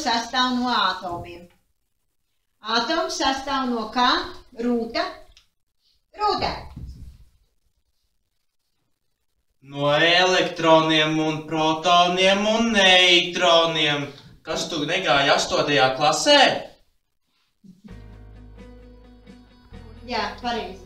Sastāv no atomiem. Atoms sastāv no kā? Rūta. Rūta. No elektroniem un protoniem un neitroniem. Kas tu negāji 8. klasē? Jā, pareizi.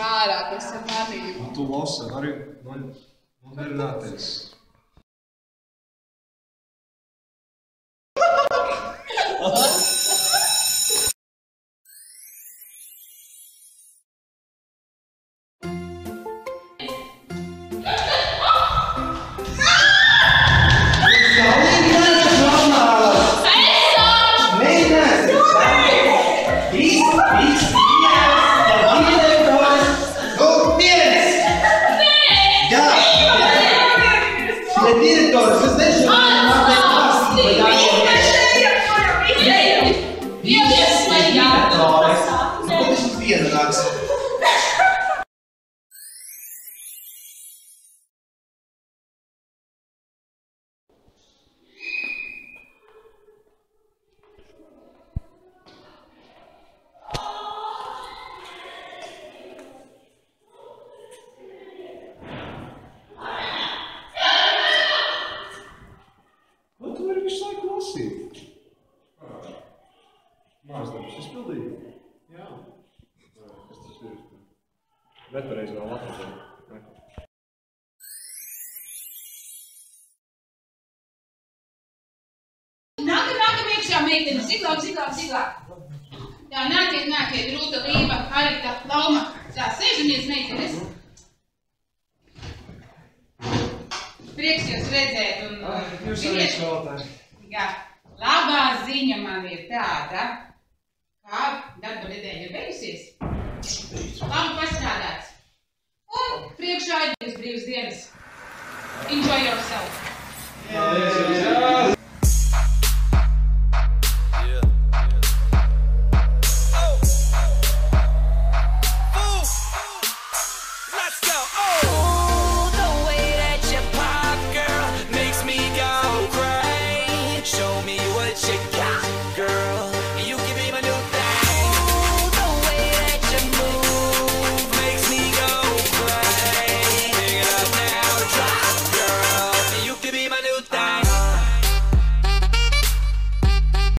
Ārā, tas ir manība. Tu lasi arī modernāties. Māksdarbs izpildīt? Jā. Kas tas ir? Bet pareiz vēl Latvijā. Nākam iekšā, meitene, ziglāk. Tā, nākiet, Rūta, Līva, Arita, Lauma. Tā, sēžamies, meitenes. Prieks jūs redzēt un... Jūs arī šautāt. Jā, labā ziņa man ir tāda,